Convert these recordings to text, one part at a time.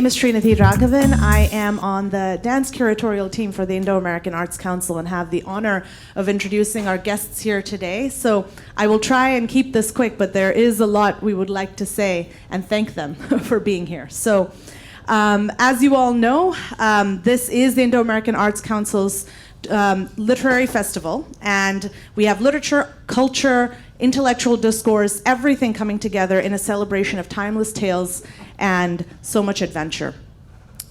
name is Srinathi Raghavan. I am on the dance curatorial team for the Indo-American Arts Council and have the honor of introducing our guests here today. So I will try and keep this quick, but there is a lot we would like to say and thank them for being here. So as you all know, this is the Indo-American Arts Council's literary festival, and we have literature, culture, intellectual discourse, everything coming together in a celebration of timeless tales and so much adventure.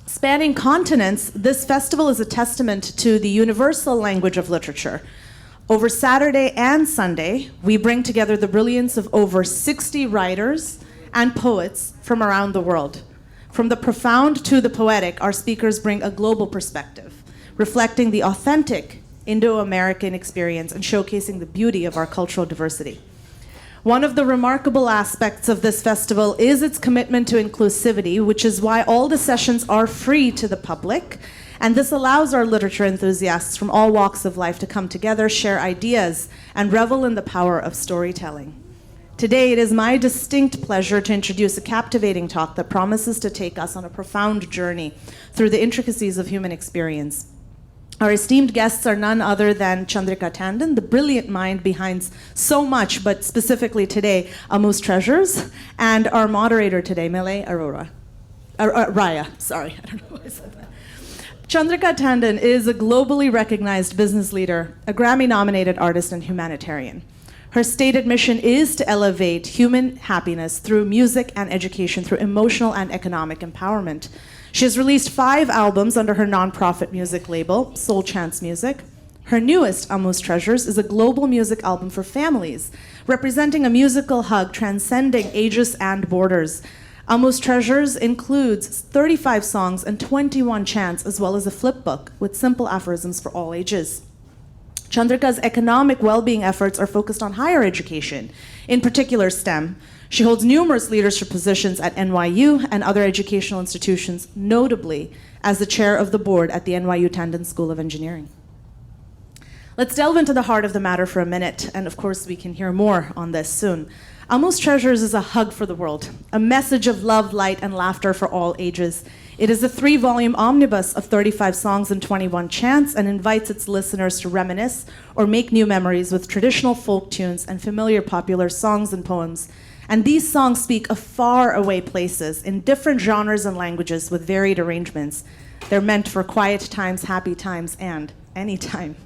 Spanning continents, this festival is a testament to the universal language of literature. Over Saturday and Sunday, we bring together the brilliance of over 60 writers and poets from around the world. From the profound to the poetic, our speakers bring a global perspective, reflecting the authentic Indo-American experience and showcasing the beauty of our cultural diversity. One of the remarkable aspects of this festival is its commitment to inclusivity, which is why all the sessions are free to the public, and this allows our literature enthusiasts from all walks of life to come together, share ideas, and revel in the power of storytelling. Today, it is my distinct pleasure to introduce a captivating talk that promises to take us on a profound journey through the intricacies of human experience. Our esteemed guests are none other than Chandrika Tandon, the brilliant mind behind so much, but specifically today, Amu's Treasures, and our moderator today, Milay Raya. Sorry, I don't know why I said that. Chandrika Tandon is a globally recognized business leader, a Grammy-nominated artist, and humanitarian. Her stated mission is to elevate human happiness through music and education, through emotional and economic empowerment. She has released 5 albums under her nonprofit music label, Soul Chance Music. Her newest, Amu's Treasures, is a global music album for families, representing a musical hug transcending ages and borders. Amu's Treasures includes 35 songs and 21 chants, as well as a flip book with simple aphorisms for all ages. Chandrika's economic well-being efforts are focused on higher education, in particular STEM. She holds numerous leadership positions at NYU and other educational institutions, notably as the chair of the board at the NYU Tandon School of Engineering. Let's delve into the heart of the matter for a minute, and of course we can hear more on this soon. Amu's Treasures is a hug for the world, a message of love, light, and laughter for all ages. It is a 3-volume omnibus of 35 songs and 21 chants, and invites its listeners to reminisce or make new memories with traditional folk tunes and familiar popular songs and poems. And these songs speak of far-away places in different genres and languages with varied arrangements. They're meant for quiet times, happy times, and any time.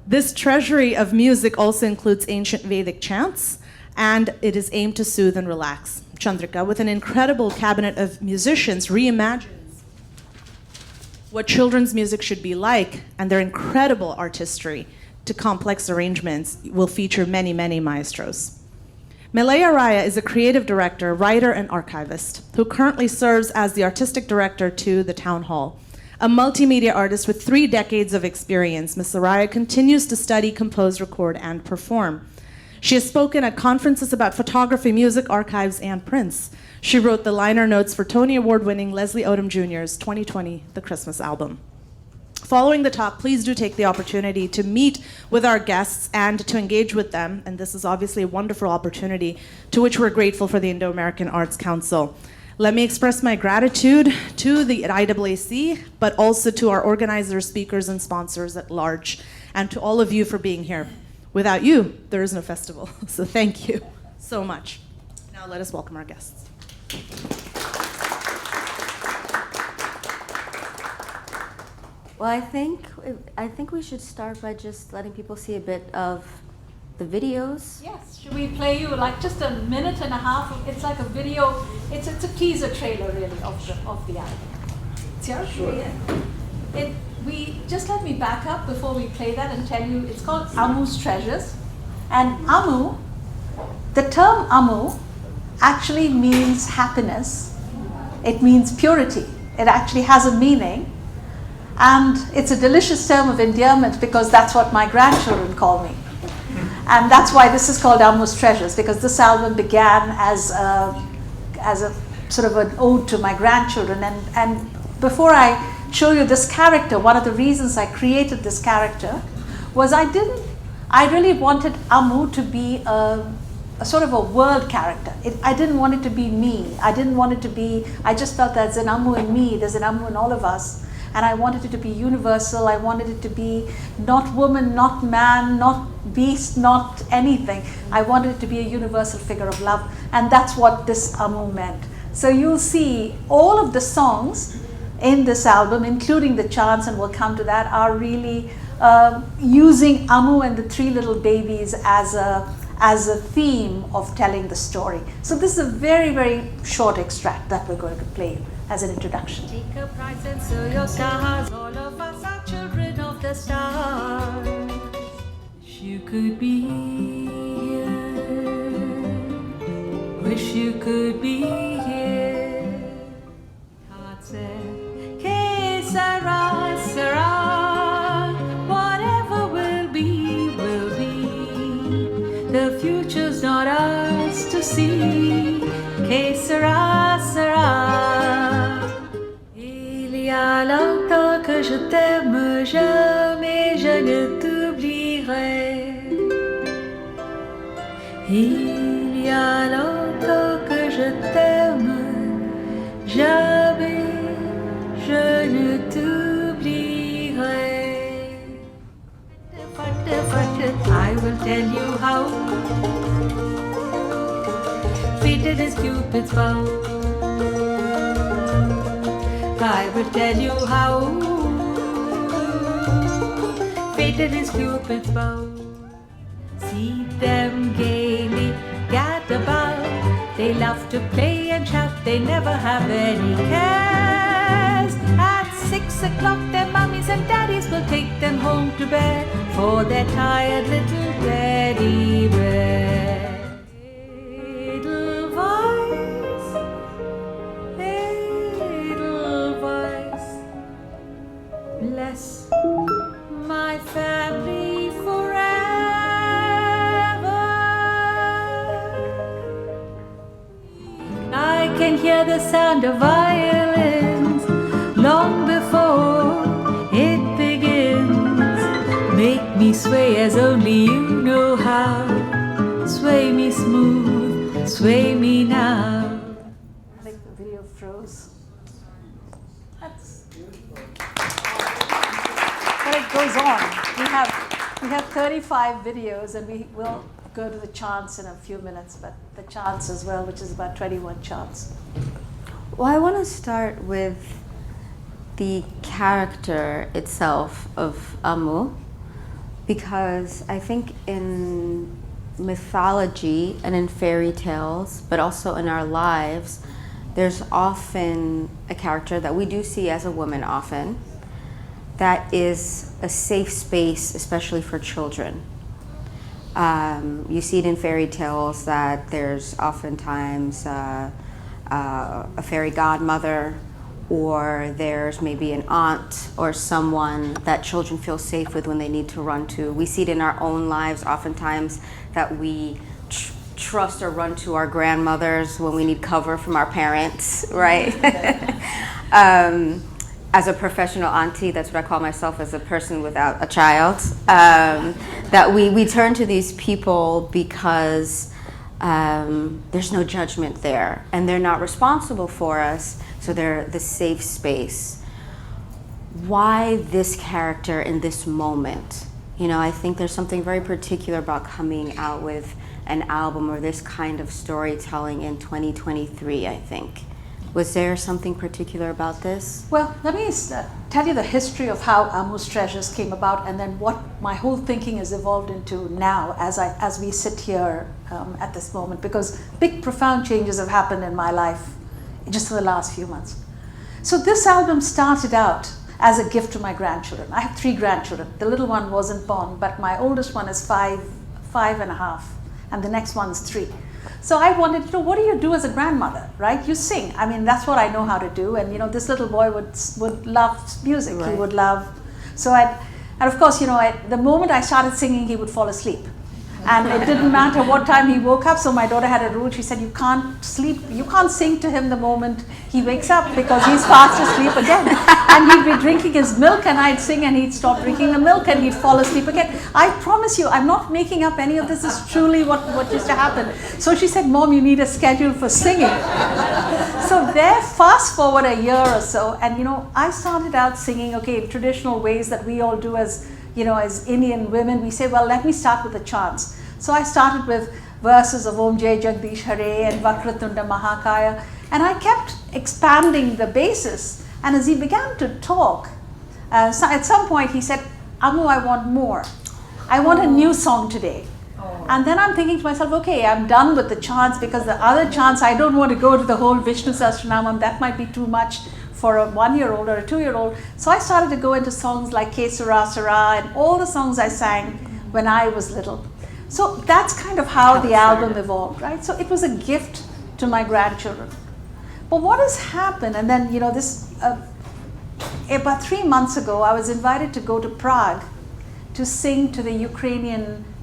This treasury of music also includes ancient Vedic chants, and it is aimed to soothe and relax. Chandrika, with an incredible cabinet of musicians, reimagines what children's music should be like, and their incredible artistry to complex arrangements will feature many, many maestros. Milay Raya is a creative director, writer, and archivist who currently serves as the artistic director to the Town Hall. A multimedia artist with 3 decades of experience, Ms. Raya continues to study, compose, record, and perform. She has spoken at conferences about photography, music, archives, and prints. She wrote the liner notes for Tony Award-winning Leslie Odom Jr.'s 2020 The Christmas Album. Following the talk, please do take the opportunity to meet with our guests and to engage with them, and this is obviously a wonderful opportunity to which we're grateful for the Indo-American Arts Council. Let me express my gratitude to the IAAC, but also to our organizers, speakers, and sponsors at large, and to all of you for being here. Without you, there is no festival, so thank you so much. Now let us welcome our guests. Well, I think we should start by just letting people see a bit of the videos. Yes, should we play you like just a minute and a half? It's like a video. It's a teaser trailer really of the album. It's yours? Sure. We just let me back up before we play that and tell you it's called Amu's Treasures. And Amu, the term Amu actually means happiness. It means purity. It actually has a meaning. And it's a delicious term of endearment because that's what my grandchildren call me. And that's why this is called Amu's Treasures, because this album began as a sort of an ode to my grandchildren. And before I show you this character, one of the reasons I created this character was I really wanted Amu to be a a sort of a world character. I didn't want it to be me. I didn't want it to be, I just felt there's an Amu in me, there's an Amu in all of us. And I wanted it to be universal. I wanted it to be not woman, not man, not beast, not anything. I wanted it to be a universal figure of love. And that's what this Amu meant. So you'll see all of the songs in this album, including the chants, and we'll come to that, are really using Amu and the three little babies as a theme of telling the story. So this is a very, very short extract that we're going to play as an introduction. Take a prize and sow your stars. All of us are children of the stars. Wish you could be here. Wish you could be here. Heart said, Que sera, sera. Whatever will be, will be. The future's not ours to see. Que sera, sera. Il y a longtemps que je t'aime, jamais je ne t'oublierai. Il y a longtemps que je t'aime, jamais je ne t'oublierai. I will tell you how. Fitted is Cupid's bow. I will tell you how. Fitted is Cupid's bow. See them gaily gad about. They love to play and shout. They never have any cares. At 6 o'clock their mummies and daddies will take them home to bed for their tired little teddy bear. Bless my family forever. I can hear the sound of violins long before it begins. Make me sway as only you know how. Sway me smooth, sway me now. I think the video froze. That's... But it goes on. We have 35 videos, and we will go to the chants in a few minutes, but the chants as well, which is about 21 chants. Well, I want to start with the character itself of Amu, because I think in mythology and in fairy tales, but also in our lives, there's often a character that we do see as a woman often, that is a safe space, especially for children. You see it in fairy tales that there's oftentimes a fairy godmother, or there's maybe an aunt or someone that children feel safe with when they need to run to. We see it in our own lives oftentimes that we trust or run to our grandmothers when we need cover from our parents, right? As a professional auntie, that's what I call myself, as a person without a child, that we turn to these people because there's no judgment there, and they're not responsible for us, so they're the safe space. Why this character in this moment? You know, I think there's something very particular about coming out with an album or this kind of storytelling in 2023, I think. Was there something particular about this? Well, let me tell you the history of how Amu's Treasures came about, and then what my whole thinking has evolved into now as we sit here at this moment, because big, profound changes have happened in my life just in the last few months. So this album started out as a gift to my grandchildren. I have 3 grandchildren. The little one wasn't born, but my oldest one is five and a half, and the next one is 3. So I wanted to know, what do you do as a grandmother, right? You sing. I mean, that's what I know how to do. And, you know, this little boy would love music. Right. He would love. So and of course, you know, the moment I started singing, he would fall asleep. And it didn't matter what time he woke up. So my daughter had a rule. She said, you can't sing to him the moment he wakes up because he's fast asleep again. And he'd be drinking his milk and I'd sing and he'd stop drinking the milk and he'd fall asleep again. I promise you, I'm not making up any of this. This is truly what used to happen. So she said, Mom, you need a schedule for singing. So there, fast forward a year or so, and I started out singing, in traditional ways that we all do as Indian women. We say, well, let me start with the chants. So I started with verses of Om Jai Jagdish Hare and Vakratunda Mahakaya, and I kept expanding the basis. And as he began to talk, so at some point he said, Amu, I want more. I want a new song today. And then I'm thinking to myself, okay, I'm done with the chants because the other chants, I don't want to go to the whole Vishnu Sahasranamam. That might be too much for a 1-year-old or a 2-year-old. So I started to go into songs like Kesara Sara and all the songs I sang when I was little. So that's kind of how the album evolved, right? So it was a gift to my grandchildren. But what has happened, and then, about 3 months ago, I was invited to go to Prague to sing to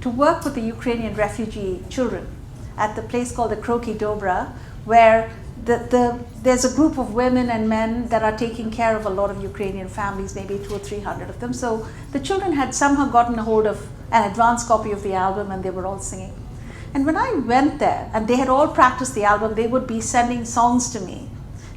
to work with the Ukrainian refugee children at the place called the Kroki Dobra, where there's a group of women and men that are taking care of a lot of Ukrainian families, maybe 200 or 300 of them. So the children had somehow gotten a hold of an advance copy of the album and they were all singing. And when I went there, and they had all practiced the album, they would be sending songs to me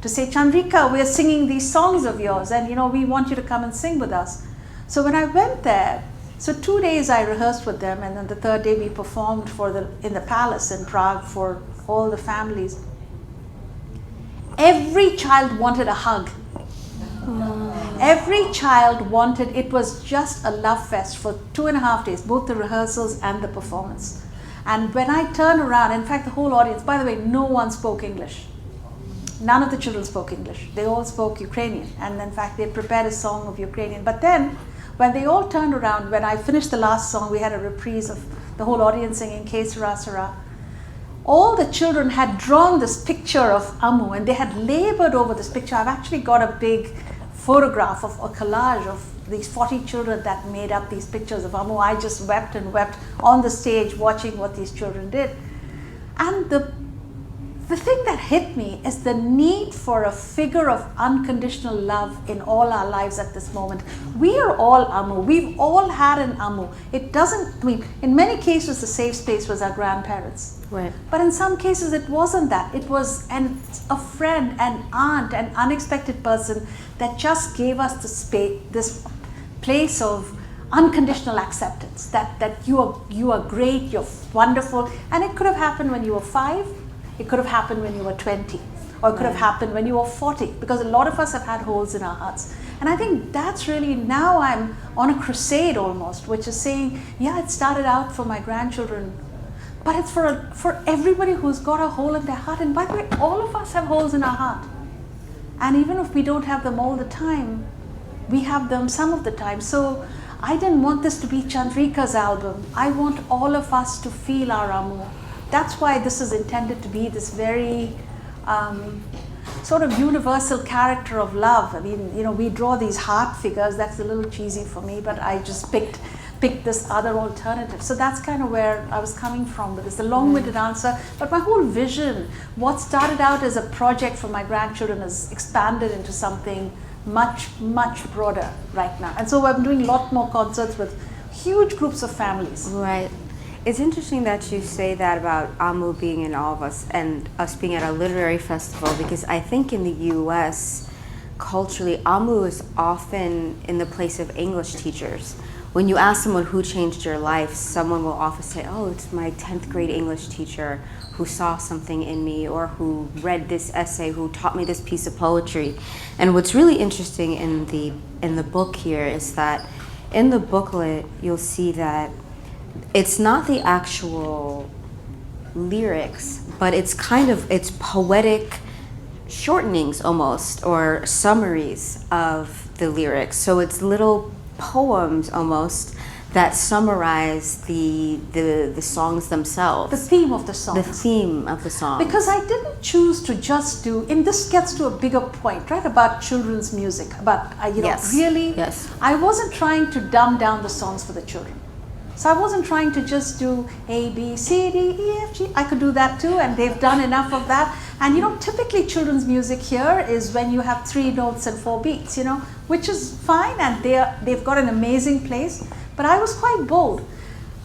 to say, Chandrika, we're singing these songs of yours and we want you to come and sing with us. So when I went there, so 2 days I rehearsed with them, and then the third day we performed in the palace in Prague for all the families. Every child wanted a hug. Every child wanted, it was just a love fest for 2.5 days, both the rehearsals and the performance. And when I turned around, in fact the whole audience, by the way, no one spoke English. None of the children spoke English. They all spoke Ukrainian, and in fact they prepared a song of Ukrainian. But then when they all turned around, when I finished the last song, we had a reprise of the whole audience singing Kesara Sara. All the children had drawn this picture of Amu and they had labored over this picture. I've actually got a big photograph of a collage of these 40 children that made up these pictures of Amu. I just wept and wept on the stage watching what these children did. And the thing that hit me is the need for a figure of unconditional love in all our lives at this moment. We are all Amu. We've all had an Amu. It doesn't, in many cases the safe space was our grandparents. Right. But in some cases it wasn't that. It was a friend, an aunt, an unexpected person that just gave us this place of unconditional acceptance. That you are great, you're wonderful. And it could have happened when you were 5. It could have happened when you were 20, or it could have happened when you were 40, because a lot of us have had holes in our hearts. And I think that's really, now I'm on a crusade almost, which is saying, yeah, it started out for my grandchildren, but it's for everybody who's got a hole in their heart. And by the way, all of us have holes in our heart. And even if we don't have them all the time, we have them some of the time. So I didn't want this to be Chandrika's album. I want all of us to feel our Amu. That's why this is intended to be this very sort of universal character of love. I mean, we draw these heart figures. That's a little cheesy for me, but I just picked this other alternative. So that's kind of where I was coming from with this. A long-winded answer, but my whole vision, what started out as a project for my grandchildren, has expanded into something much, much broader right now. And so I'm doing a lot more concerts with huge groups of families. Right. It's interesting that you say that about Amu being in all of us and us being at a literary festival, because I think in the US, culturally, Amu is often in the place of English teachers. When you ask someone who changed your life, someone will often say, oh, it's my 10th grade English teacher who saw something in me, or who read this essay, who taught me this piece of poetry. And what's really interesting in the book here is that in the booklet, you'll see that it's not the actual lyrics, but it's it's poetic shortenings almost, or summaries of the lyrics. So it's little poems almost that summarize the songs themselves. The theme of the songs. The theme of the song. Because I didn't choose to just do, and this gets to a bigger point, right, about children's music, about, Yes. really, Yes. I wasn't trying to dumb down the songs for the children. So I wasn't trying to just do A, B, C, D, E, F, G. I could do that too, and they've done enough of that. And you know, typically children's music here is when you have 3 notes and 4 beats, you know, which is fine, and they've got an amazing place. But I was quite bold.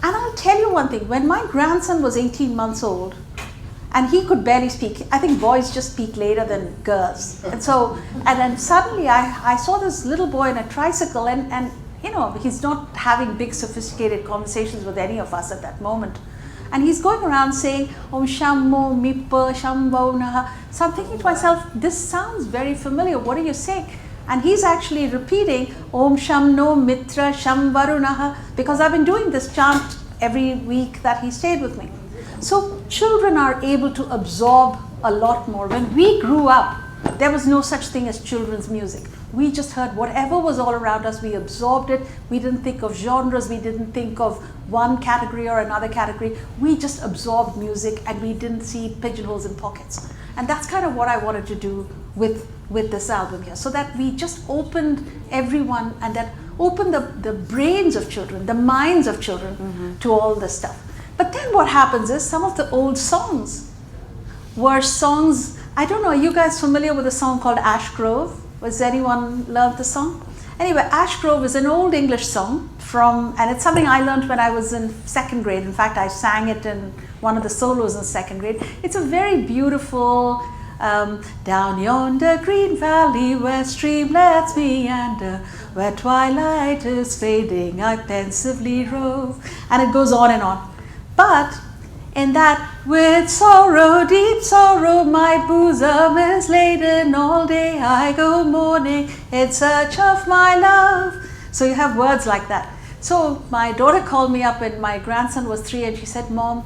And I'll tell you one thing, when my grandson was 18 months old, and he could barely speak. I think boys just speak later than girls. And then suddenly I saw this little boy in a tricycle, and you know, he's not having big sophisticated conversations with any of us at that moment. And he's going around saying, Om Shammo Mippa Shambho Naha. So I'm thinking to myself, this sounds very familiar. What are you saying? And he's actually repeating Om Shamno Mitra Shamvarunaha, because I've been doing this chant every week that he stayed with me. So children are able to absorb a lot more. When we grew up, there was no such thing as children's music. We just heard whatever was all around us, we absorbed it. We didn't think of genres, we didn't think of one category or another category. We just absorbed music, and we didn't see pigeonholes in pockets. And that's kind of what I wanted to do with this album here, so that we just opened everyone, and that opened the brains of children, the minds of children to all this stuff. But then what happens is some of the old songs were songs, I don't know, are you guys familiar with a song called Ash Grove? Was anyone learned the song? Anyway, Ash Grove is an old English song and it's something I learned when I was in 2nd grade. In fact, I sang it in one of the solos in 2nd grade. It's a very beautiful, down yonder green valley where streamlets meander, where twilight is fading, I pensively rove. And it goes on and on. But in that, with sorrow, deep sorrow, my bosom is laden, all day I go mourning in search of my love. So you have words like that. So my daughter called me up when my grandson was 3, and she said, Mom,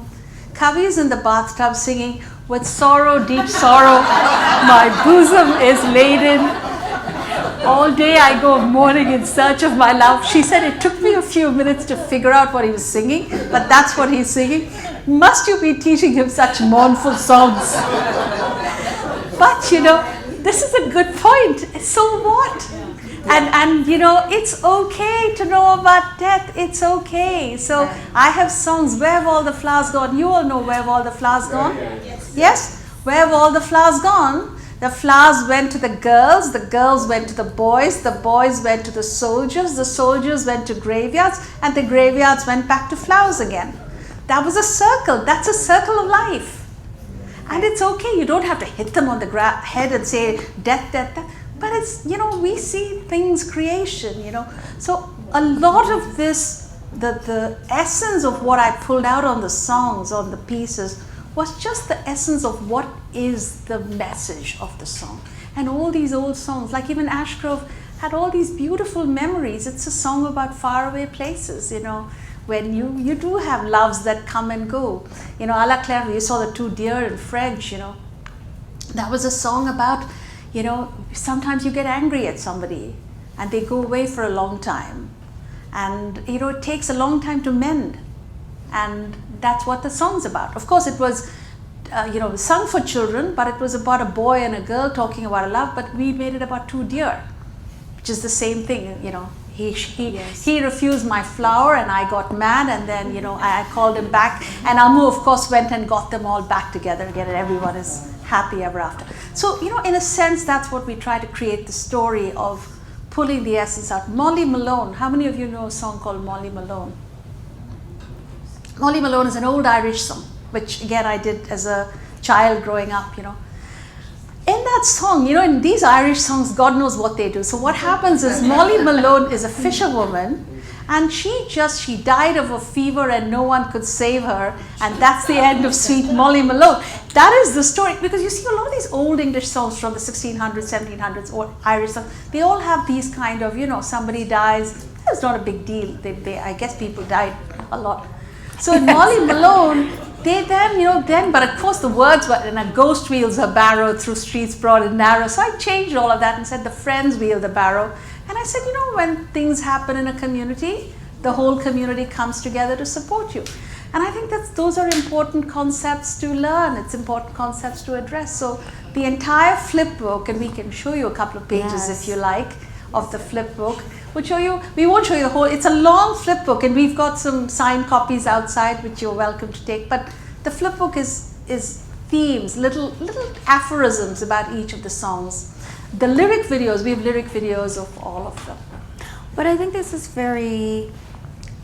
Kavi is in the bathtub singing, with sorrow, deep sorrow, my bosom is laden, all day I go mourning in search of my love. She said it took me a few minutes to figure out what he was singing, but that's what he's singing. Must you be teaching him such mournful songs? But you know, this is a good point. So what? And you know, it's okay to know about death. It's okay. So I have songs, Where Have All the Flowers Gone? You all know Where Have All the Flowers Gone? Yes? Where have all the flowers gone? The flowers went to the girls went to the boys went to the soldiers went to graveyards, and the graveyards went back to flowers again. That was a circle. That's a circle of life. And it's okay. You don't have to hit them on the head and say death, death, death. But it's, you know, we see things creation, you know. So a lot of this, the essence of what I pulled out on the songs, on the pieces, was just the essence of what is the message of the song. And all these old songs, like even Ash Grove, had all these beautiful memories. It's a song about faraway places, you know, when you do have loves that come and go. You know, A la Claire, you saw the 2 deer in French, you know. That was a song about, you know, sometimes you get angry at somebody and they go away for a long time. And, you know, it takes a long time to mend. And that's what the song's about. Of course, it was, you know, sung for children, but it was about a boy and a girl talking about a love, but we made it about 2 deer, which is the same thing, you know. He refused my flower and I got mad, and then, you know, I called him back, and Amu, of course, went and got them all back together again, and everyone is happy ever after. So, you know, in a sense, that's what we try to create, the story of pulling the essence out. Molly Malone, how many of you know a song called Molly Malone? Molly Malone is an old Irish song, which again I did as a child growing up, you know. In that song, you know, in these Irish songs, God knows what they do. So what happens is Molly Malone is a fisherwoman, and she died of a fever and no one could save her, and that's the end of Sweet Molly Malone. That is the story, because you see a lot of these old English songs from the 1600s, 1700s, or Irish songs, they all have these kind of, you know, somebody dies, it's not a big deal. I guess people died a lot. So in Molly Malone, they then, you know, but of course the words were, and a ghost wheels her barrow through streets broad and narrow. So I changed all of that and said the friends wheel the barrow. And I said, you know, when things happen in a community, the whole community comes together to support you. And I think those are important concepts to learn. It's important concepts to address. So the entire flip book, and we can show you a couple of pages if you like, of the flip book. We'll show you, we won't show you the whole, it's a long flip book, and we've got some signed copies outside which you're welcome to take. But the flip book is themes, little aphorisms about each of the songs. The lyric videos, we have lyric videos of all of them. But I think this is very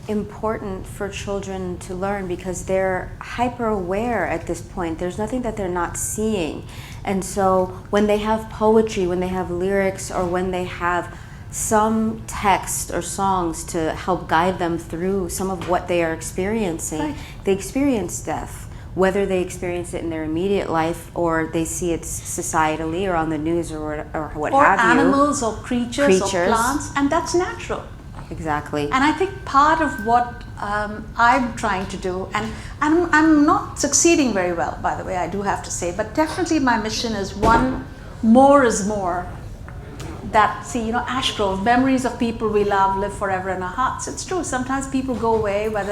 important for children to learn because they're hyper aware at this point. There's nothing that they're not seeing. And so when they have poetry, when they have lyrics, or when they have some text or songs to help guide them through some of what they are experiencing, right. They experience death. Whether they experience it in their immediate life or they see it societally or on the news or what or have you. Or animals or creatures or plants, and that's natural. Exactly. And I think part of what I'm trying to do, and I'm not succeeding very well, by the way, I do have to say, but definitely my mission is one, more is more. That, see, you know, Ash Grove, memories of people we love live forever in our hearts. It's true, sometimes people go away, but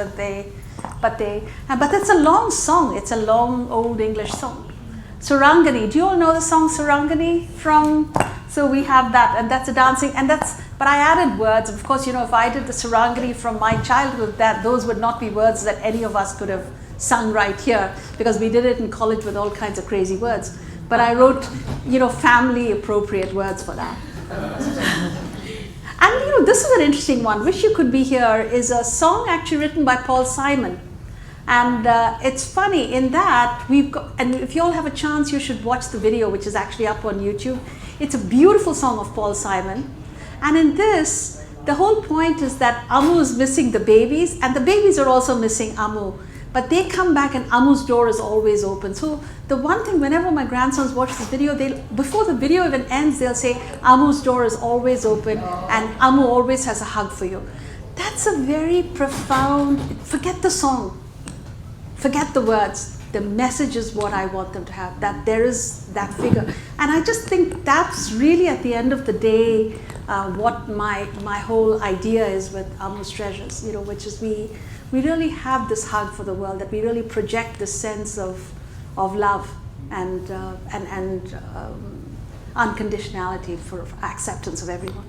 it's a long song. It's a long old English song. Surangani, do you all know the song Surangani from? So we have that, and that's a dancing, and that's, but I added words. Of course, you know, if I did the Surangani from my childhood, those would not be words that any of us could have sung right here, because we did it in college with all kinds of crazy words. But I wrote, you know, family appropriate words for that. And you know, this is an interesting one. Wish You Could Be Here is a song actually written by Paul Simon. And it's funny in that we've got, and if you all have a chance, you should watch the video, which is actually up on YouTube. It's a beautiful song of Paul Simon. And in this, the whole point is that Amu is missing the babies, and the babies are also missing Amu. But they come back and Amu's door is always open. So the one thing, whenever my grandsons watch this video, before the video even ends, they'll say, Amu's door is always open and Amu always has a hug for you. That's a very profound, forget the song, forget the words. The message is what I want them to have, that there is that figure. And I just think that's really at the end of the day, what my whole idea is with Amu's Treasures, you know, which is we really have this hug for the world, that we really project this sense of love and unconditionality for acceptance of everyone.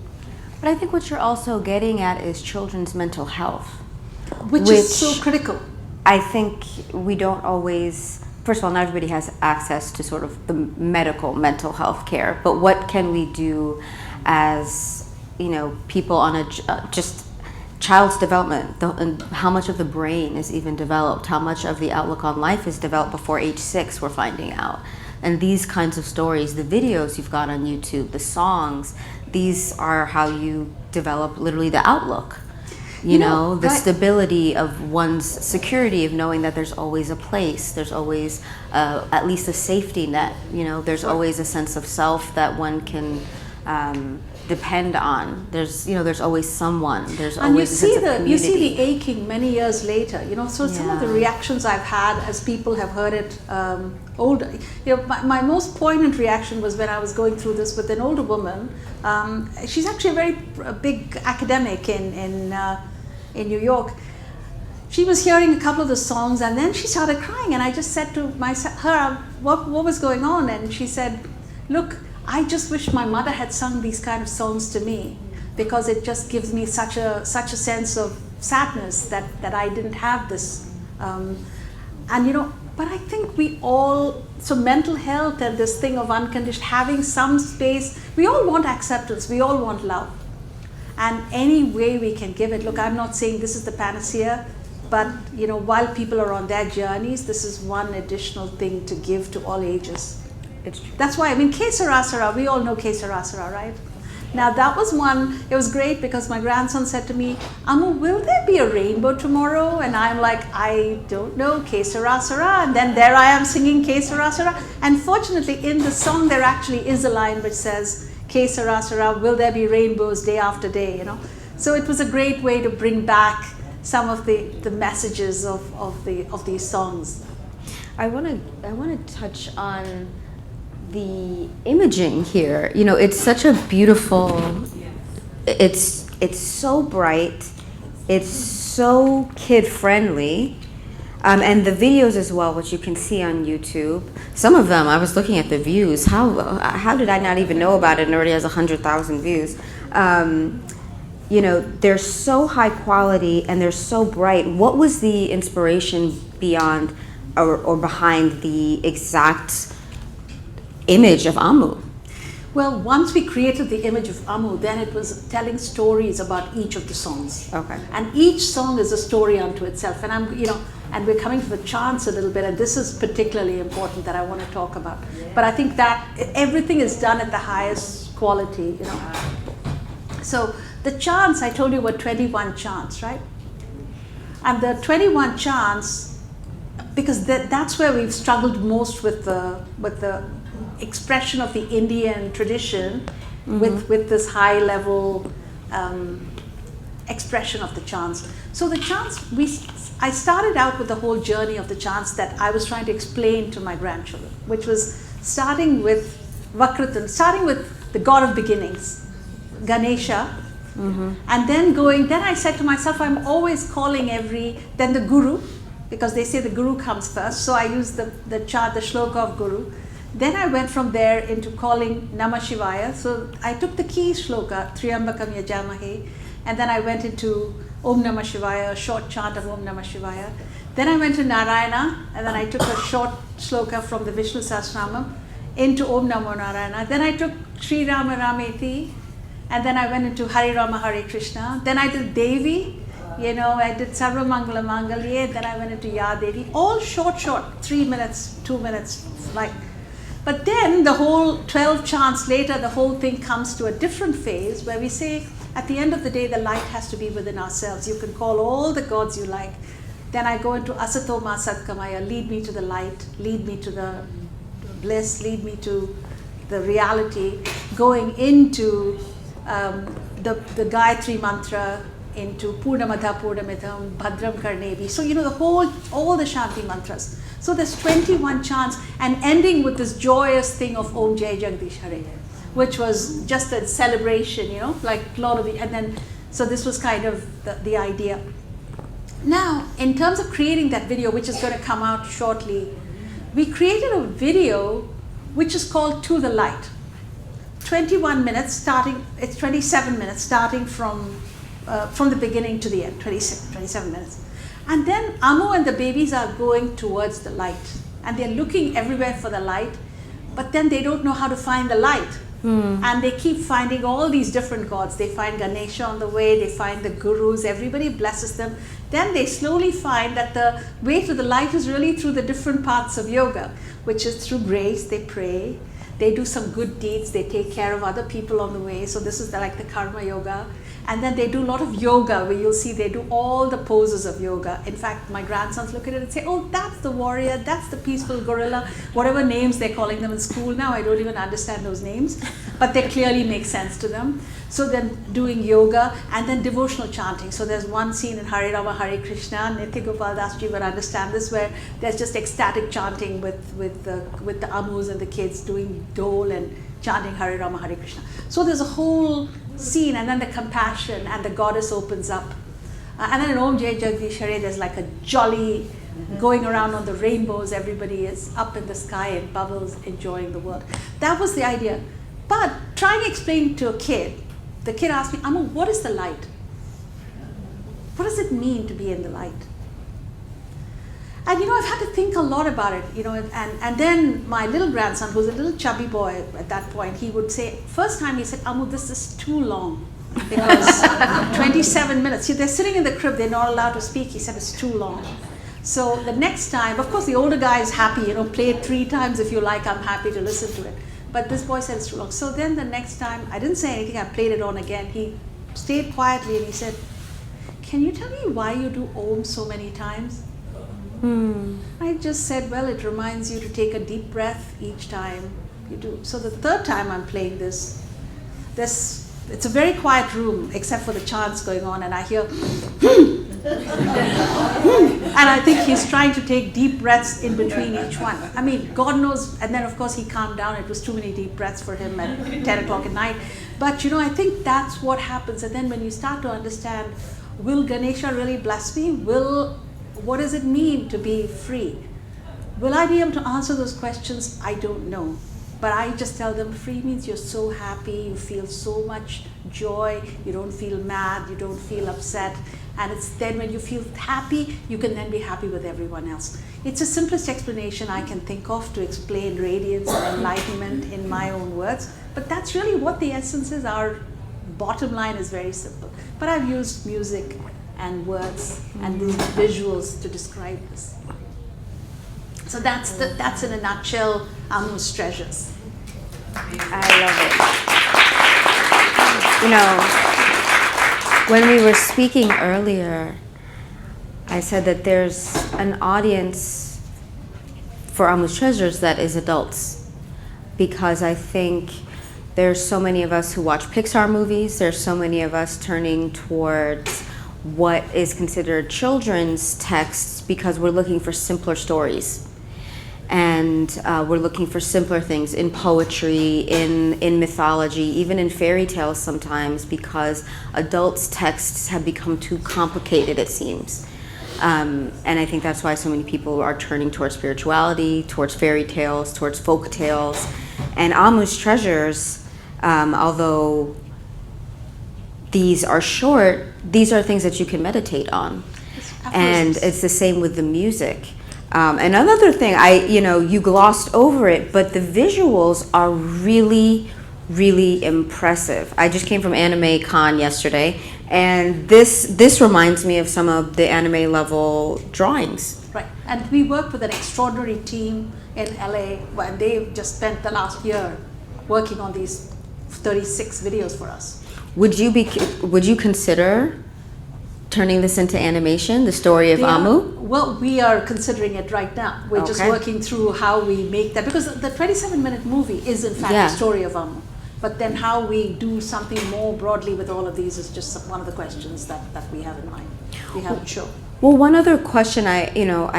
But I think what you're also getting at is children's mental health. Which is so critical. I think we don't always, first of all, not everybody has access to sort of the medical mental health care, but what can we do as, you know, people on a just child's development, and how much of the brain is even developed, how much of the outlook on life is developed before age 6, we're finding out. And these kinds of stories, the videos you've got on YouTube, the songs, these are how you develop literally the outlook. You know, the stability of one's security, of knowing that there's always a place, there's always at least a safety net, you know, there's always a sense of self that one can depend on. There's, you know, there's always someone. There's always a sense of community. You see the aching many years later. You know, so some of the reactions I've had as people have heard it older. You know, my most poignant reaction was when I was going through this with an older woman. She's actually a very big academic in New York. She was hearing a couple of the songs and then she started crying, and I just said to her, what was going on? And she said, look, I just wish my mother had sung these kind of songs to me, because it just gives me such a sense of sadness that I didn't have this. And you know, but I think we all, so mental health and this thing of unconditioned, having some space, we all want acceptance, we all want love. And any way we can give it, look, I'm not saying this is the panacea, but you know, while people are on their journeys, this is one additional thing to give to all ages. It's true. That's why, I mean, Ke Sara Sara, we all know Ke Sara Sara, right? Now that was one, it was great because my grandson said to me, Amu, will there be a rainbow tomorrow? And I'm like, I don't know, Ke Sara Sara. And then there I am singing Ke Sara Sara. And fortunately in the song there actually is a line which says, Ke Sara Sara, will there be rainbows day after day, you know? So it was a great way to bring back some of the messages of these songs. I want to touch on the imaging here. You know, it's such a beautiful, it's so bright, it's so kid friendly, and the videos as well, which you can see on YouTube. Some of them, I was looking at the views. How did I not even know about it, and already has 100,000 views? They're so high quality and they're so bright. What was the inspiration beyond or behind the exact image of Amu? Well, once we created the image of Amu, then it was telling stories about each of the songs. Okay. And each song is a story unto itself. And and we're coming to the chants a little bit, and this is particularly important that I want to talk about. But I think that everything is done at the highest quality, So the chants, I told you, were 21 chants, right? And the 21 chants, because that's where we've struggled most with the expression of the Indian tradition, with this high level expression of the chants. So the chants, I started out with the whole journey of the chants that I was trying to explain to my grandchildren, which was starting with Vakratan, starting with the God of beginnings, Ganesha, and then I said to myself, I'm always calling then the Guru, because they say the Guru comes first, so I used the chant, the shloka of Guru. Then I went from there into calling Namah Shivaya. So I took the key shloka, Triambakam Yajamahe, and then I went into Om Namah Shivaya, a short chant of Om Namah Shivaya. Then I went to Narayana, and then I took a short shloka from the Vishnu Sahasranamam into Om Namo Narayana. Then I took Sri Rama Rameti, and then I went into Hari Rama Hare Krishna. Then I did Devi, I did Sarva Mangala Mangalye. Then I went into Ya Devi, all short, 3 minutes, 2 minutes, But then the whole 12 chants later, the whole thing comes to a different phase where we say, at the end of the day, the light has to be within ourselves. You can call all the gods you like. Then I go into Asato Ma Satkamaya, lead me to the light, lead me to the bliss, lead me to the reality, going into the Gayatri mantra, into Purnamadha Purnamidham, Bhadram Karnevi. So, all the Shanti mantras. So there's 21 chants, and ending with this joyous thing of Om Jai Jagdish Hare, which was just a celebration, like Lord of the, and then, so this was kind of the idea. Now, in terms of creating that video, which is going to come out shortly, we created a video which is called To the Light. 21 minutes it's 27 minutes starting from the beginning to the end, 27 minutes. And then Amu and the babies are going towards the light, and they're looking everywhere for the light, but then they don't know how to find the light. And they keep finding all these different gods. They find Ganesha on the way, they find the gurus, everybody blesses them. Then they slowly find that the way to the light is really through the different paths of yoga, which is through grace. They pray, they do some good deeds, they take care of other people on the way. So this is like the karma yoga. And then they do a lot of yoga, where you'll see they do all the poses of yoga. In fact, my grandsons look at it and say, oh, that's the warrior, that's the peaceful gorilla, whatever names they're calling them in school now. I don't even understand those names, but they clearly make sense to them. So then doing yoga and then devotional chanting. So there's one scene in Hare Rama Hare Krishna, Nitya Gopal Das ji will understand this, where there's just ecstatic chanting with the Amus and the kids doing dole and chanting Hare Rama Hare Krishna. So there's a whole scene, and then the compassion, and the goddess opens up. And then in Om Jai Jagdish Hare, there's like a jolly going around on the rainbows. Everybody is up in the sky in bubbles, enjoying the world. That was the idea. But trying to explain to a kid, the kid asked me, Amu, what is the light? What does it mean to be in the light? And I've had to think a lot about it, and then my little grandson, who's a little chubby boy at that point, he would say, first time he said, Amu, this is too long, because 27 minutes. See, they're sitting in the crib, they're not allowed to speak. He said, it's too long. So the next time, of course, the older guy is happy, play it 3 times if you like, I'm happy to listen to it. But this boy said it's too long. So then the next time, I didn't say anything, I played it on again. He stayed quietly and he said, can you tell me why you do Om so many times? I just said, well, it reminds you to take a deep breath each time you do. So the third time I'm playing this, it's a very quiet room except for the chants going on, and I hear and I think he's trying to take deep breaths in between each one. I mean, God knows. And then of course he calmed down. It was too many deep breaths for him at 10 o'clock at night. But I think that's what happens. And then when you start to understand, will Ganesha really bless me? What does it mean to be free? Will I be able to answer those questions? I don't know. But I just tell them free means you're so happy, you feel so much joy, you don't feel mad, you don't feel upset. And it's then when you feel happy, you can then be happy with everyone else. It's the simplest explanation I can think of to explain radiance and enlightenment in my own words. But that's really what the essence is. Our bottom line is very simple. But I've used music and words and these visuals to describe this. So that's in a nutshell Amu's treasures. I love it. When we were speaking earlier, I said that there's an audience for Amu's Treasures that is adults, because I think there's so many of us who watch Pixar movies, there's so many of us turning towards what is considered children's texts because we're looking for simpler stories. And we're looking for simpler things in poetry, in mythology, even in fairy tales sometimes, because adults' texts have become too complicated, it seems. And I think that's why so many people are turning towards spirituality, towards fairy tales, towards folk tales. And Amu's Treasures, although these are short, these are things that you can meditate on. And it's the same with the music. And another thing, you glossed over it, but the visuals are really, really impressive. I just came from Anime Con yesterday, and this reminds me of some of the anime level drawings. Right, and we work with an extraordinary team in LA, and they just spent the last year working on these 36 videos for us. Would you consider turning this into animation, the story of Amu? Well, we are considering it right now. We're just working through how we make that, because the 27-minute movie is in fact the story of Amu. But then how we do something more broadly with all of these is just one of the questions that we have in mind. We haven't shown. Well, one other question I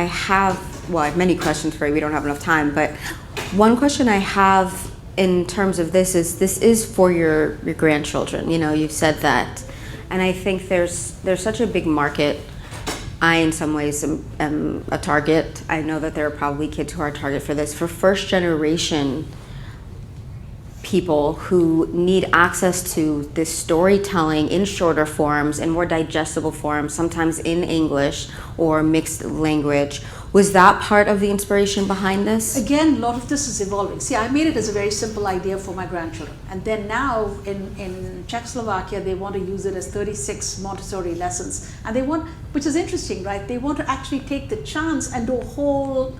have, well, I have many questions for you, we don't have enough time, but one question I have in terms of this is for your grandchildren. You've said that. And I think there's such a big market. I, in some ways, am a target. I know that there are probably kids who are a target for this. For first generation people who need access to this storytelling in shorter forms, in more digestible forms, sometimes in English or mixed language. Was that part of the inspiration behind this? Again, a lot of this is evolving. See, I made it as a very simple idea for my grandchildren. And then now in Czechoslovakia, they want to use it as 36 Montessori lessons. And they want, which is interesting, right? They want to actually take the chance and do a whole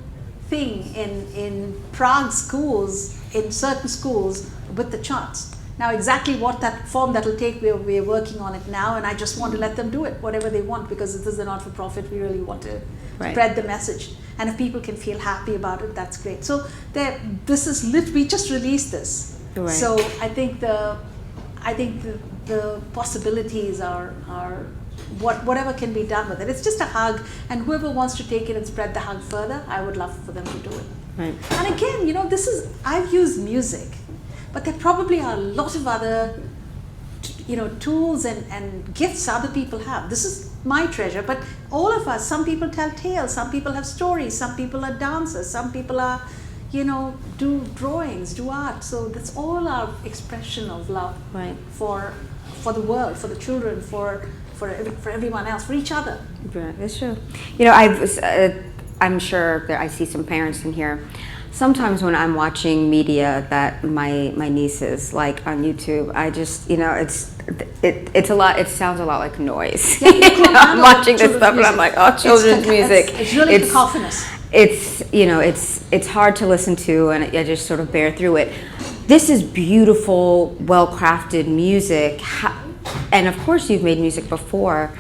thing in Prague schools, in certain schools, with the charts. Now, exactly what that form that will take, we're working on it now, and I just want to let them do it, whatever they want, because this is a not-for-profit. We really want to spread the message. And if people can feel happy about it, that's great. So we just released this. Right. So I think the possibilities are whatever can be done with it. It's just a hug, and whoever wants to take it and spread the hug further, I would love for them to do it. Right. And again, I've used music, but there probably are a lot of other, tools and gifts other people have. This is my treasure, but all of us, some people tell tales, some people have stories, some people are dancers, some people are, do drawings, do art. So that's all our expression of love for the world, for the children, for everyone else, for each other. Right, that's true. I'm sure that I see some parents in here. Sometimes when I'm watching media that my nieces like on YouTube, I just, it's a lot. It sounds a lot like noise. Yeah, I'm watching this stuff and I'm like, oh, children's music. It's really cacophonous. It's hard to listen to, and I just sort of bear through it. This is beautiful, well-crafted music, and of course you've made music before.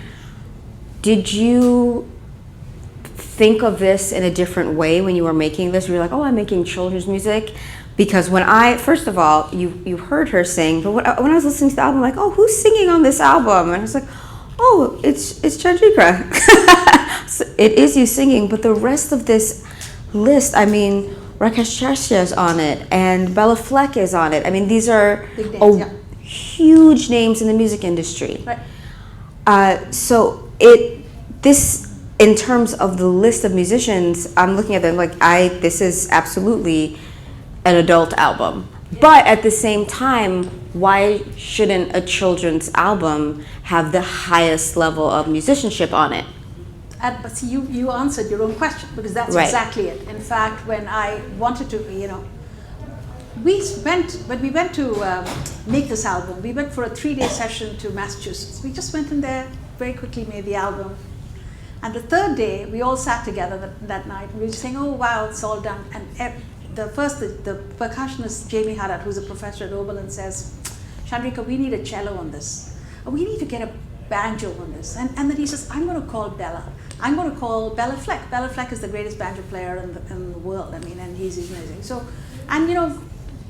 Did you think of this in a different way when you were making this? You were like, oh, I'm making children's music? Because first of all, you heard her sing, but when I was listening to the album, I'm like, oh, who's singing on this album? And I was like, oh, it's Chandrika. So it is you singing, but the rest of this list, Rakesh Chesya is on it, and Bella Fleck is on it. These are huge names in the music industry. Right. So in terms of the list of musicians, I'm looking at them like, this is absolutely an adult album. Yeah. But at the same time, why shouldn't a children's album have the highest level of musicianship on it? But see, you answered your own question, because that's Right. exactly it. In fact, when I wanted to, when we went to make this album, we went for a 3-day session to Massachusetts. We just went in there, very quickly made the album. And the third day, we all sat together that night, and we were just saying, oh wow, it's all done. And the percussionist, Jamie Haddad, who's a professor at Oberlin, says, Chandrika, we need a cello on this. We need to get a banjo on this. And then he says, I'm going to call Bella. I'm going to call Bella Fleck. Bella Fleck is the greatest banjo player in the world. I mean, and he's amazing. So, and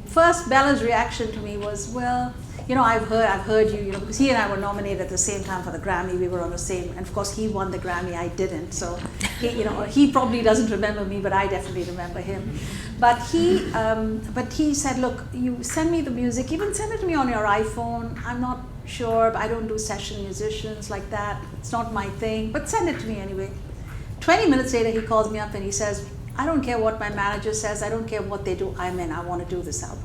first Bella's reaction to me was, well, I've heard you, because he and I were nominated at the same time for the Grammy. We were on the same, and of course he won the Grammy, I didn't. So, he probably doesn't remember me, but I definitely remember him. But he said, look, you send me the music, even send it to me on your iPhone. I'm not sure, but I don't do session musicians like that. It's not my thing, but send it to me anyway. 20 minutes later, he calls me up and he says, I don't care what my manager says, I don't care what they do, I'm in, I want to do this album.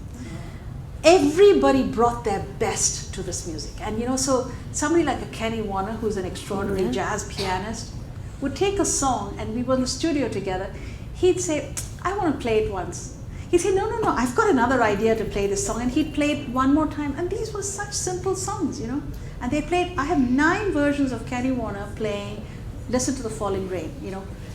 Everybody brought their best to this music. And so somebody like a Kenny Warner, who's an extraordinary jazz pianist, would take a song, and we were in the studio together, he'd say, I want to play it once. He'd say, no, I've got another idea to play this song. And he'd play it one more time. And these were such simple songs, And they played, I have 9 versions of Kenny Warner playing Listen to the Falling Rain,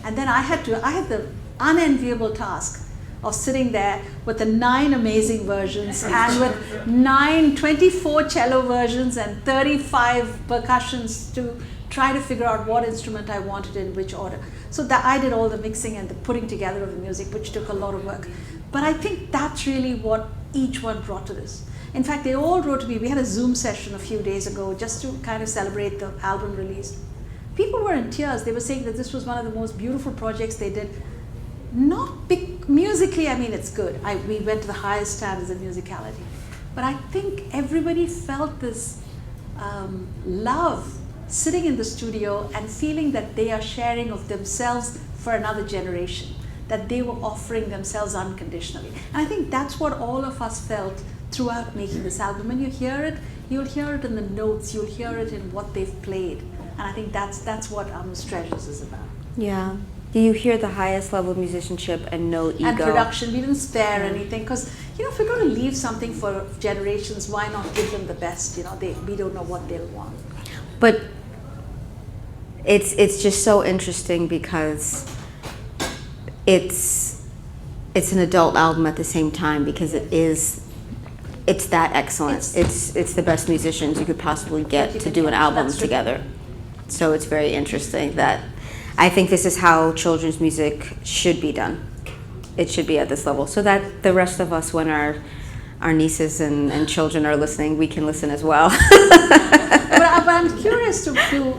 And then I had the unenviable task of sitting there with the 9 amazing versions and with 24 cello versions and 35 percussions to try to figure out what instrument I wanted in which order. So that I did all the mixing and the putting together of the music, which took a lot of work. But I think that's really what each one brought to this. In fact, they all wrote to me. We had a Zoom session a few days ago just to kind of celebrate the album release. People were in tears. They were saying that this was one of the most beautiful projects they did. Not big, musically, I mean, it's good. We went to the highest standards of musicality. But I think everybody felt this love sitting in the studio and feeling that they are sharing of themselves for another generation, that they were offering themselves unconditionally. And I think that's what all of us felt throughout making this album. When you hear it, you'll hear it in the notes, you'll hear it in what they've played. And I think that's what Amu's Treasures is about. Yeah. Do you hear the highest level of musicianship and no ego? And production, we didn't spare anything, because if we're going to leave something for generations, why not give them the best? We don't know what they'll want. But it's just so interesting because it's an adult album at the same time, because it's that excellent. It's the best musicians you could possibly get to do an album together. So it's very interesting that I think this is how children's music should be done. It should be at this level, so that the rest of us, when our nieces and children are listening, we can listen as well. But I'm curious, do you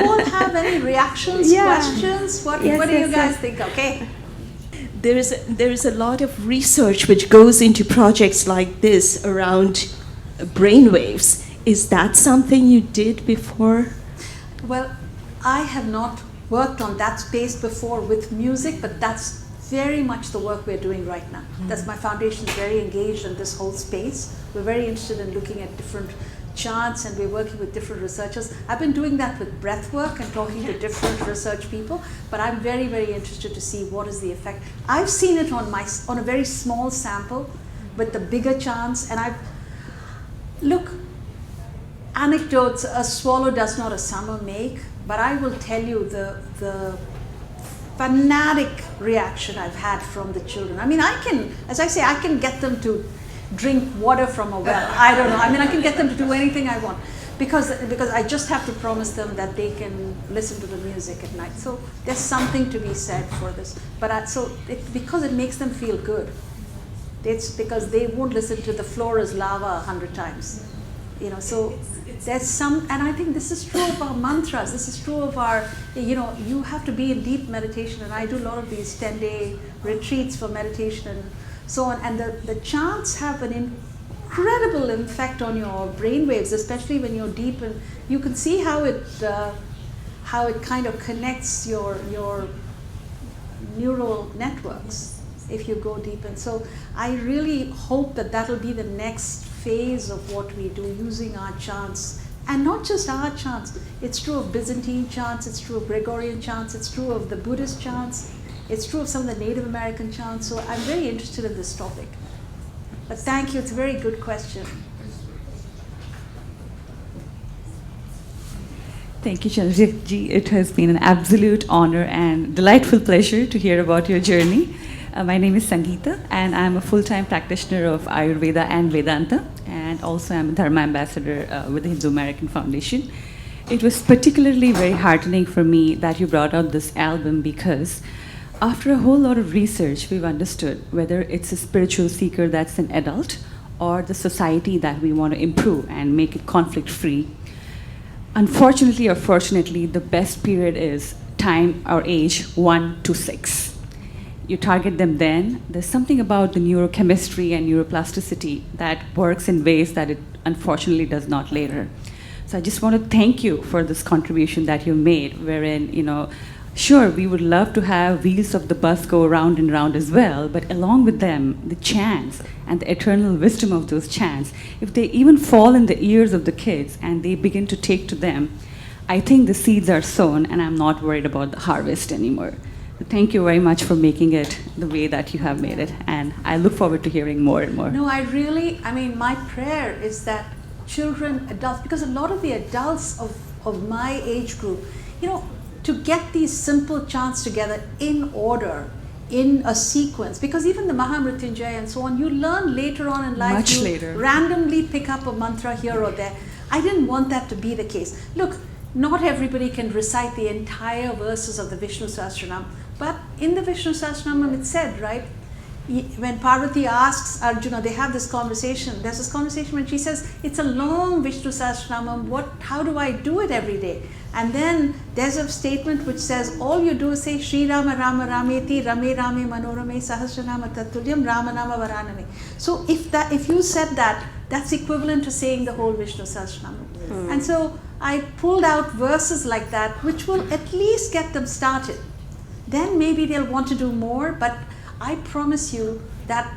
all have any reactions, questions? What do you guys think? Okay. There is a lot of research which goes into projects like this around brainwaves. Is that something you did before? Well, I have not worked on that space before with music, but that's very much the work we're doing right now. That's my foundation is very engaged in this whole space. We're very interested in looking at different charts, and we're working with different researchers. I've been doing that with breath work and talking to different research people, but I'm very, very interested to see what is the effect. I've seen it on a very small sample with the bigger charts, and look, anecdotes, a swallow does not a summer make, but I will tell you the fanatic reaction I've had from the children. I mean, I can get them to drink water from a well. I don't know. I mean, I can get them to do anything I want because I just have to promise them that they can listen to the music at night. So there's something to be said for this. But because it makes them feel good. It's because they won't listen to The Floor is Lava 100 times. So there's some, and I think this is true of our mantras. This is true of our, you have to be in deep meditation, and I do a lot of these 10-day retreats for meditation and so on. And the chants have an incredible effect on your brain waves, especially when you're deep, and you can see how it kind of connects your neural networks if you go deep. And so I really hope that that'll be the next phase of what we do using our chants. And not just our chants, it's true of Byzantine chants, it's true of Gregorian chants, it's true of the Buddhist chants, it's true of some of the Native American chants. So I'm very interested in this topic. But thank you, it's a very good question. Thank you, Chandrika ji. It has been an absolute honor and delightful pleasure to hear about your journey. My name is Sangeeta, and I'm a full-time practitioner of Ayurveda and Vedanta, and also I'm a Dharma ambassador with the Hindu American Foundation. It was particularly very heartening for me that you brought out this album, because after a whole lot of research, we've understood whether it's a spiritual seeker that's an adult or the society that we want to improve and make it conflict-free. Unfortunately or fortunately, the best period is time or age 1 to 6. You target them then. There's something about the neurochemistry and neuroplasticity that works in ways that it unfortunately does not later. So I just want to thank you for this contribution that you made, wherein, sure, we would love to have wheels of the bus go round and round as well, but along with them, the chants and the eternal wisdom of those chants, if they even fall in the ears of the kids and they begin to take to them, I think the seeds are sown and I'm not worried about the harvest anymore. So thank you very much for making it the way that you have made it, and I look forward to hearing more and more. No, my prayer is that children, adults, because a lot of the adults of my age group, to get these simple chants together in order, in a sequence, because even the Mahamrityunjaya and so on, you learn later on in life. Much you later. Randomly pick up a mantra here or there. I didn't want that to be the case. Look, not everybody can recite the entire verses of the Vishnu Sahasranam, but in the Vishnu Sahasranam it said, right, when Parvati asks Arjuna, they have this conversation. There's this conversation when she says, it's a long Vishnu Sahasranam, how do I do it every day? And then there's a statement which says, all you do is say, Shri Rama Rama Rameti Rame Rame Manorame Sahasranama Tatulyam Ramanama Varaname. So if you said that, that's equivalent to saying the whole Vishnu Sahasranam. And so I pulled out verses like that, which will at least get them started. Then maybe they'll want to do more, but I promise you that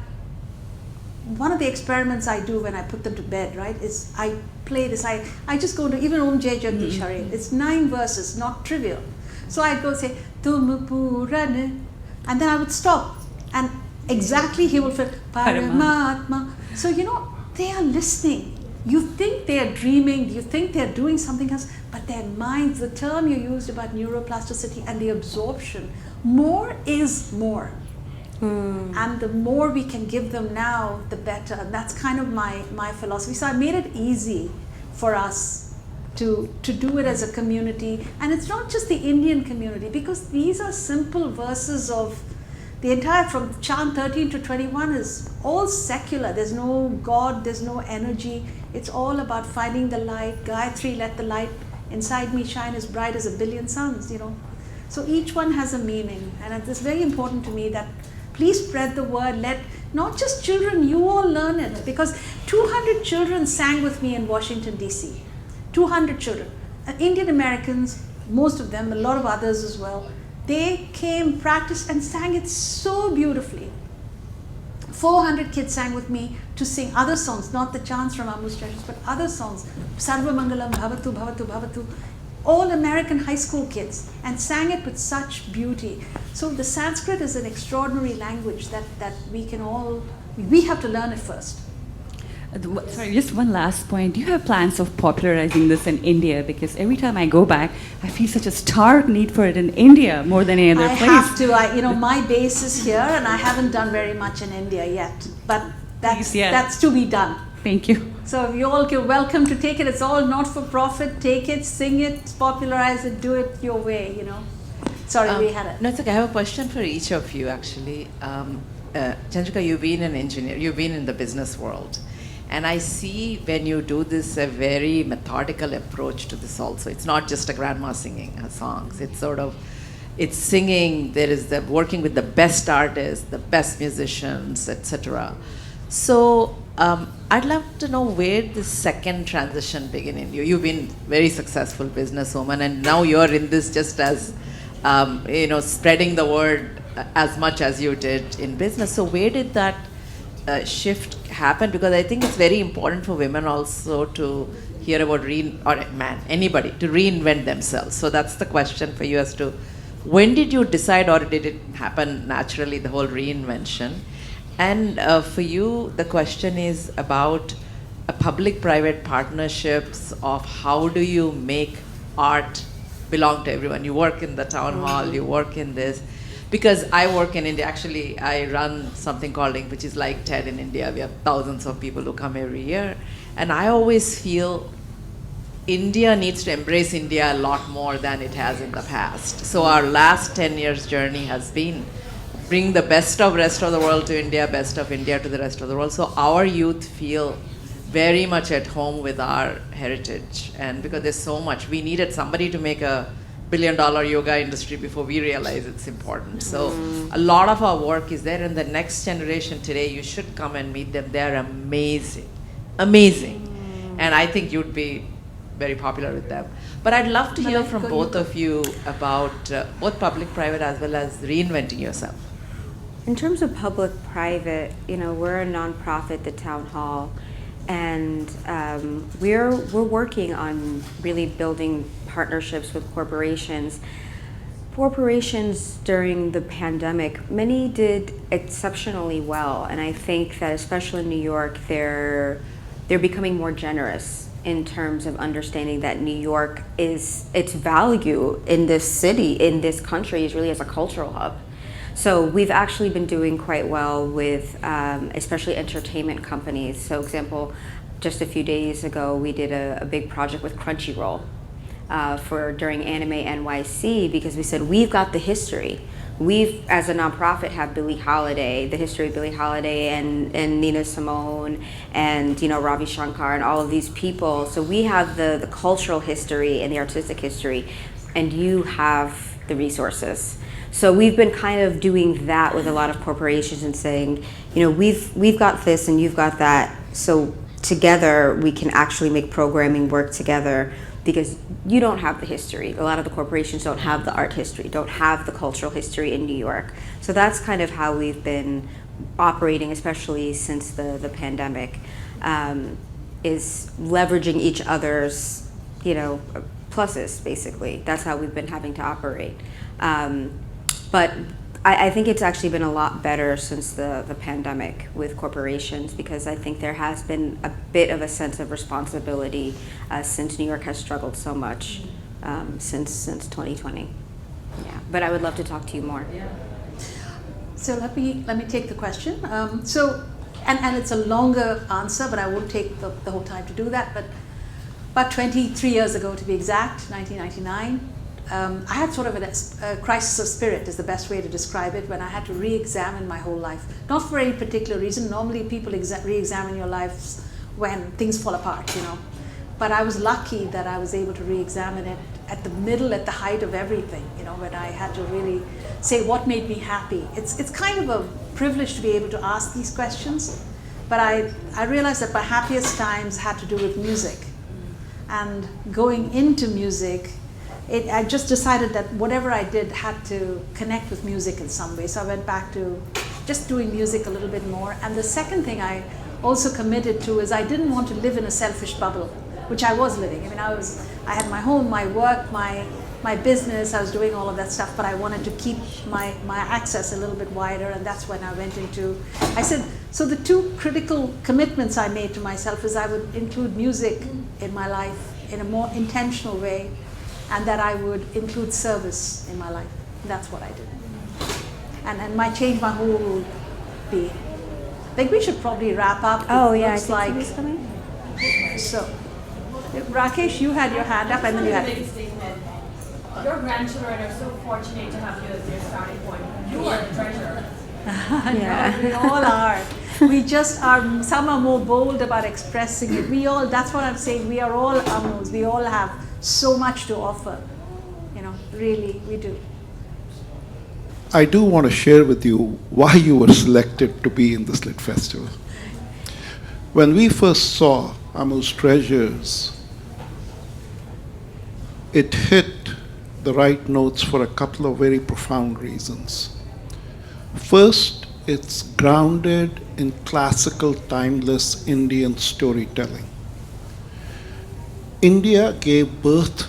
one of the experiments I do when I put them to bed, right, is I play this. I just go to even Om Jai Jagdish Hare. It's 9 verses, not trivial. So I'd go say, Tum Purane, and then I would stop. And exactly he will feel, Paramatma. So, they are listening. You think they are dreaming, you think they are doing something else, but their minds, the term you used about neuroplasticity and the absorption, more is more. And the more we can give them now, the better. And that's kind of my philosophy. So I made it easy for us to do it as a community. And it's not just the Indian community, because these are simple verses of the entire, from chant 13 to 21 is all secular. There's no God, there's no energy. It's all about finding the light. Gayatri, let the light inside me shine as bright as a billion suns, So each one has a meaning. And it's very important to me that please spread the word. Let not just children, you all learn it. Because 200 children sang with me in Washington, D.C. 200 children. Indian Americans, most of them, a lot of others as well. They came, practiced, and sang it so beautifully. 400 kids sang with me to sing other songs, not the chants from Amu's treasures, but other songs. Sarva Mangalam, Bhavatu, Bhavatu, Bhavatu. All American high school kids, and sang it with such beauty. So the Sanskrit is an extraordinary language that we have to learn it first. Sorry, just one last point. Do you have plans of popularizing this in India? Because every time I go back, I feel such a stark need for it in India more than any other place. I have to. My base is here, and I haven't done very much in India yet. But that's to be done. Thank you. So you all are welcome to take it. It's all not for profit. Take it, sing it, popularize it, do it your way. Sorry, we had it. No, it's okay. I have a question for each of you, actually. Chandrika, you've been an engineer. You've been in the business world. And I see when you do this, a very methodical approach to this also. It's not just a grandma singing her songs. It's singing. There is the working with the best artists, the best musicians, etc. So I'd love to know where the second transition began in you. You've been very successful businesswoman, and now you're in this just as, spreading the word as much as you did in business. So where did that shift happened? Because I think it's very important for women also to hear about or man, anybody, to reinvent themselves. So that's the question for you as to when did you decide, or did it happen naturally, the whole reinvention? And for you, the question is about public-private partnerships of how do you make art belong to everyone. You work in the town hall, you work in this. Because I work in India, actually I run something called Ink, which is like TED in India. We have thousands of people who come every year. And I always feel India needs to embrace India a lot more than it has in the past. So our last 10 years journey has been bring the best of rest of the world to India, best of India to the rest of the world. So our youth feel very much at home with our heritage. And because there's so much, we needed somebody to make a $1 billion yoga industry before we realize it's important. So a lot of our work is there, and the next generation today, you should come and meet them. They're amazing, amazing. And I think you'd be very popular with them. But I'd love to hear from both of you about both public-private as well as reinventing yourself. In terms of public-private, we're a nonprofit, the Town Hall, and we're working on really building partnerships with corporations. Corporations during the pandemic, many did exceptionally well, and I think that especially in New York, they're becoming more generous in terms of understanding that New York its value in this city, in this country, is really as a cultural hub. So we've actually been doing quite well with especially entertainment companies. So example, just a few days ago, we did a big project with Crunchyroll during Anime NYC, because we said, we've got the history. We've, as a nonprofit, have Billie Holiday, the history of Billie Holiday and Nina Simone and Ravi Shankar and all of these people. So we have the cultural history and the artistic history, and you have the resources. So we've been kind of doing that with a lot of corporations and saying, we've got this and you've got that. So together we can actually make programming work together, because you don't have the history. A lot of the corporations don't have the art history, don't have the cultural history in New York. So that's kind of how we've been operating, especially since the pandemic, is leveraging each other's, pluses, basically. That's how we've been having to operate. But I think it's actually been a lot better since the pandemic with corporations, because I think there has been a bit of a sense of responsibility since New York has struggled so much since 2020. Yeah, but I would love to talk to you more. Yeah. So let me take the question. And it's a longer answer, but I won't take the whole time to do that. But about 23 years ago, to be exact, 1999. I had sort of a crisis of spirit, is the best way to describe it, when I had to re-examine my whole life. Not for any particular reason. Normally people re-examine your lives when things fall apart, But I was lucky that I was able to re-examine it at the height of everything, when I had to really say what made me happy. It's kind of a privilege to be able to ask these questions, but I realized that my happiest times had to do with music. And going into music, I just decided that whatever I did had to connect with music in some way. So I went back to just doing music a little bit more. And the second thing I also committed to is I didn't want to live in a selfish bubble, which I was living. I had my home, my work, my business. I was doing all of that stuff, but I wanted to keep my access a little bit wider. And that's when I went I said, so the two critical commitments I made to myself is I would include music in my life in a more intentional way, and that I would include service in my life. That's what I did. And might change my whole being. I think we should probably wrap up. Oh, yeah, I think somebody's coming. So, Rakesh, you had your hand up, and then you had... Your grandchildren are so fortunate to have you as their starting point. You are the treasure. Yeah. No, we all are. We just are, some are more bold about expressing it. That's what I'm saying, we are all Amus. We all have so much to offer. Really, we do. I do want to share with you why you were selected to be in this Lit Festival. When we first saw Amu's Treasures, it hit the right notes for a couple of very profound reasons. First it's grounded in classical, timeless Indian storytelling. India gave birth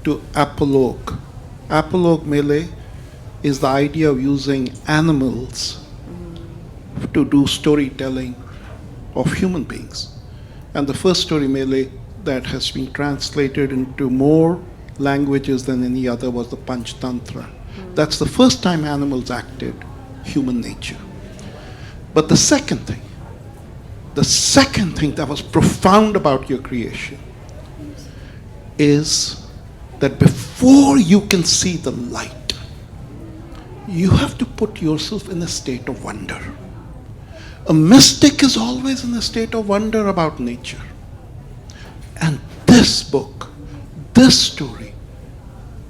to apologue. Apologue Malay is the idea of using animals to do storytelling of human beings. And the first story Malay that has been translated into more languages than any other was the Panchtantra. That's the first time animals acted human nature. But the second thing that was profound about your creation is that before you can see the light, you have to put yourself in a state of wonder. A mystic is always in a state of wonder about nature. And this book, this story,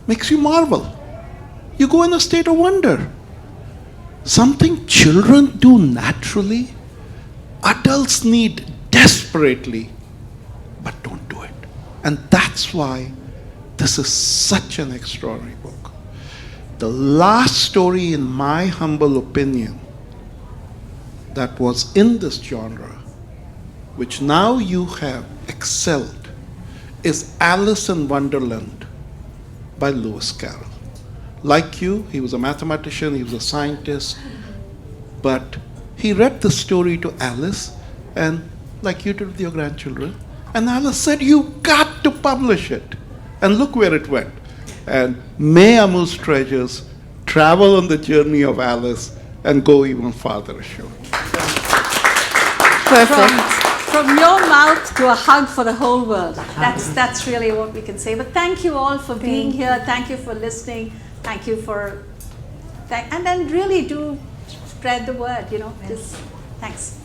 makes you marvel. You go in a state of wonder. Something children do naturally, adults need desperately, but don't do it. And that's why this is such an extraordinary book. The last story, in my humble opinion, that was in this genre, which now you have excelled, is Alice in Wonderland by Lewis Carroll. Like you, he was a mathematician, he was a scientist, but he read the story to Alice, and like you did with your grandchildren, and Alice said, "You got to publish it." And look where it went. And may Amu's treasures travel on the journey of Alice and go even farther ashore. Perfect. From your mouth to a hug for the whole world. That's really what we can say. But thank you all for being here. Thank you for listening. Thank you for, and then really do spread the word, Just thanks.